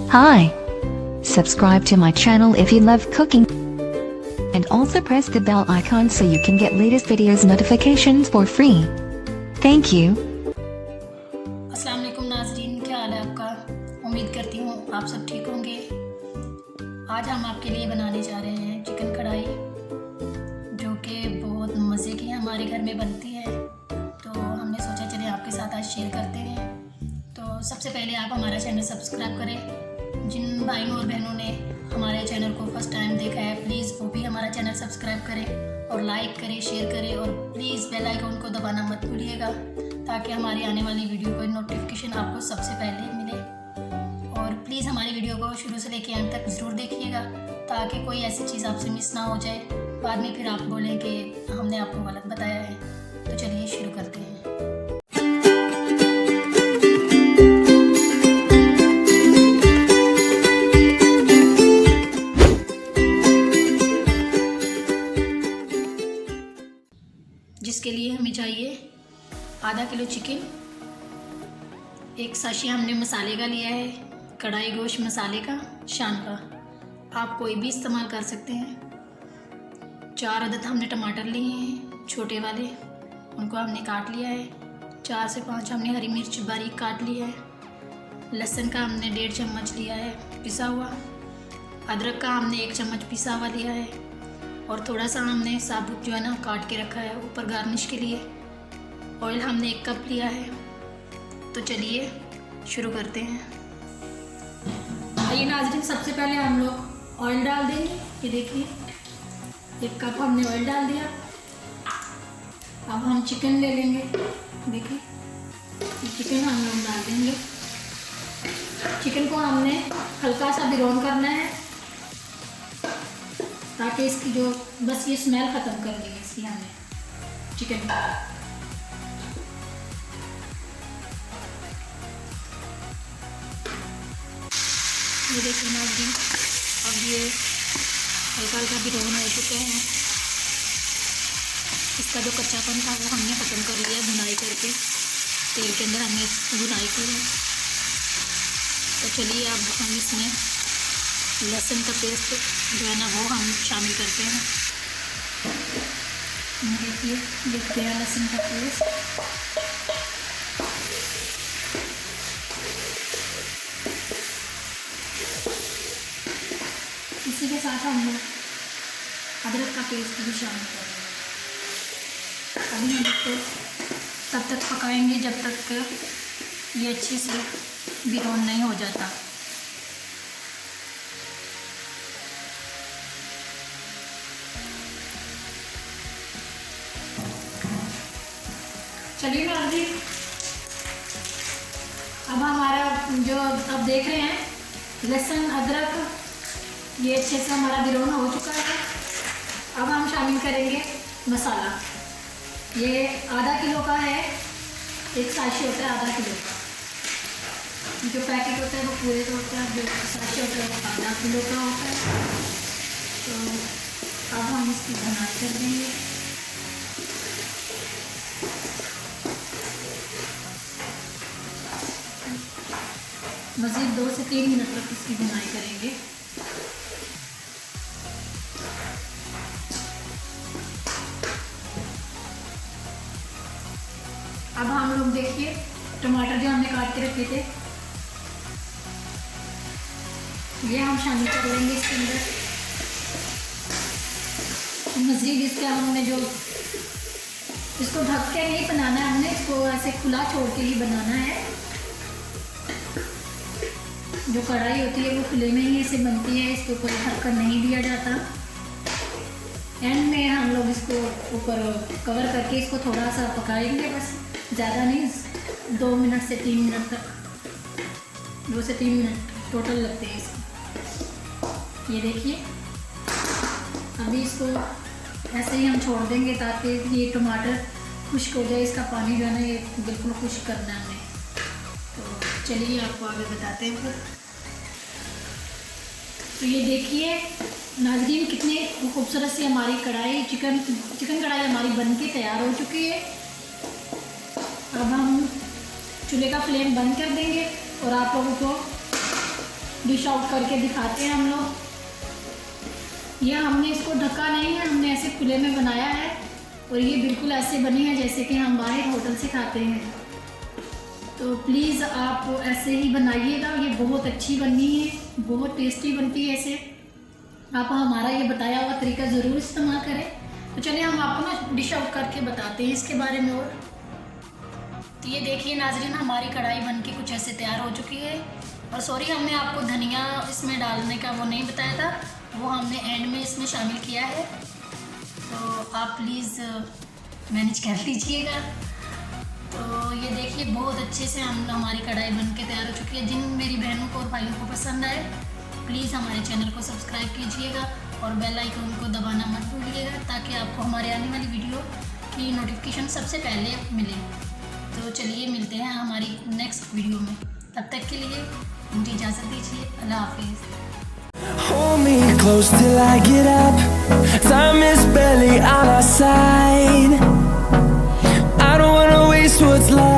Hi. Subscribe to my channel if you love cooking. And also press the bell icon so you can get latest videos notifications for free. Thank you. अस्सलाम वालेकुम नाज़रीन, क्या हाल है आपका। उम्मीद करती हूँ आप सब ठीक होंगे। आज हम आपके लिए बनाने जा रहे हैं चिकन कढ़ाई, जो कि बहुत मज़े की हमारे घर में बनती है। तो हमने सोचा चलिए आपके साथ आज शेयर करते हैं। तो सबसे पहले आप हमारा चैनल सब्सक्राइब करें। जिन भाइयों और बहनों ने हमारे चैनल को फर्स्ट टाइम देखा है, प्लीज़ वो भी हमारा चैनल सब्सक्राइब करें और लाइक करें, शेयर करें और प्लीज़ बेल आइकन को दबाना मत भूलिएगा, ताकि हमारी आने वाली वीडियो का नोटिफिकेशन आपको सबसे पहले मिले। और प्लीज़ हमारी वीडियो को शुरू से लेकर अंत तक ज़रूर देखिएगा, ताकि कोई ऐसी चीज़ आपसे मिस ना हो जाए, बाद में फिर आप बोलें कि हमने आपको गलत बताया है। तो चलिए शुरू करते हैं। जिसके लिए हमें चाहिए आधा किलो चिकन, एक साशी हमने मसाले का लिया है, कढ़ाई गोश्त मसाले का, शान का, आप कोई भी इस्तेमाल कर सकते हैं। 4 अदद हमने टमाटर लिए हैं छोटे वाले, उनको हमने काट लिया है। 4 से 5 हमने हरी मिर्च बारीक काट लिया है। लहसुन का हमने 1.5 चम्मच लिया है पिसा हुआ। अदरक का हमने 1 चम्मच पिसा हुआ लिया है। और थोड़ा सा हमने साबुत जो है ना काट के रखा है ऊपर गार्निश के लिए। ऑयल हमने 1 कप लिया है। तो चलिए शुरू करते हैं। आइए नाज़रीन, सबसे पहले हम लोग ऑयल डाल देंगे। ये देखिए 1 कप हमने ऑयल डाल दिया। अब हम चिकन ले लेंगे। देखिए चिकन हम लोग डाल देंगे। चिकन को हमने हल्का सा ब्राउन करना है, ताकि इसकी जो बस ये स्मेल ख़त्म करनी है इसकी हमने चिकन की। ये देखिए नाज़रीन, अब ये हल्का हल्का ब्राउन हो चुके हैं। इसका जो कच्चापन था वो हमने ख़त्म कर लिया भुनाई करके, तेल के अंदर हमने भुनाई की है। तो चलिए अब हम इसमें लहसुन का पेस्ट जो है ना वो हम शामिल करते हैं। देखिए देखते हैं लहसुन का पेस्ट। इसी के साथ हम लोग अदरक का पेस्ट भी शामिल करेंगे। अभी हम इसको तब तक पकाएंगे जब तक ये अच्छे से ब्राउन नहीं हो जाता। चलिए नाज़रीन, अब हमारा जो अब देख रहे हैं लहसुन अदरक ये अच्छे से हमारा ब्राउन हो चुका है। अब हम शामिल करेंगे मसाला। ये आधा किलो का है, एक साशी होता है आधा किलो का। जो पैकेट होता है वो पूरे का होता है, जो साशी होता है वो आधा किलो का होता है। तो अब हम इसकी भुनाई कर देंगे। मज़ीद 2 से 3 मिनट तक इसकी भुनाई करेंगे। अब हम लोग देखिए टमाटर जो हमने काट के रखे थे ये हम शामिल कर लेंगे इसके अंदर। मज़ीद इसका हमने जो इसको ढक के नहीं बनाना है, हमने इसको ऐसे खुला छोड़ के ही बनाना है। जो कढ़ाई होती है वो खुले में ही ऐसे बनती है, इसके ऊपर ढक्कन नहीं दिया जाता। एंड में हम लोग इसको ऊपर कवर करके इसको थोड़ा सा पकाएंगे, बस ज़्यादा नहीं, 2 मिनट से 3 मिनट तक, 2 से 3 मिनट टोटल लगते हैं इसको। ये देखिए अभी इसको ऐसे ही हम छोड़ देंगे ताकि ये टमाटर खुश्क हो जाए। इसका पानी जो है ना ये बिल्कुल खुश्क करना है हमें। तो चलिए आपको आगे बताते हैं फिर। तो ये देखिए नाज़रीन, कितनी खूबसूरत सी हमारी कढ़ाई चिकन कढ़ाई हमारी बन के तैयार हो चुकी है। अब हम चूल्हे का फ्लेम बंद कर देंगे और आप लोगों को डिश आउट करके दिखाते हैं हम लोग। यह हमने इसको ढका नहीं है, हमने ऐसे खुले में बनाया है और ये बिल्कुल ऐसे बनी है जैसे कि हम बाहर होटल से खाते हैं। तो प्लीज़ आप ऐसे ही बनाइएगा, ये बहुत अच्छी बननी है, बहुत टेस्टी बनती है। ऐसे आप हमारा ये बताया हुआ तरीका ज़रूर इस्तेमाल करें। तो चलिए हम आपको ना डिश आउट करके बताते हैं इसके बारे में। और तो ये देखिए नाज़रीन, हमारी कढ़ाई बनके कुछ ऐसे तैयार हो चुकी है। और सॉरी, हमने आपको धनिया इसमें डालने का वो नहीं बताया था, वो हमने एंड में इसमें शामिल किया है। तो आप प्लीज़ मैनेज कर लीजिएगा। तो ये देखिए बहुत अच्छे से हमारी कढ़ाई बनके तैयार हो चुकी है। जिन मेरी बहनों को और भाइयों को पसंद आए प्लीज़ हमारे चैनल को सब्सक्राइब कीजिएगा और बेल आइकन को दबाना मत भूलिएगा, ताकि आपको हमारे आने वाली वीडियो की नोटिफिकेशन सबसे पहले मिले। तो चलिए मिलते हैं हमारी नेक्स्ट वीडियो में, तब तक के लिए मुझे इजाज़त दीजिए। अल्लाह हाफिज़। Hold me close till I get up. Time is barely on our side. I don't wanna waste what's left.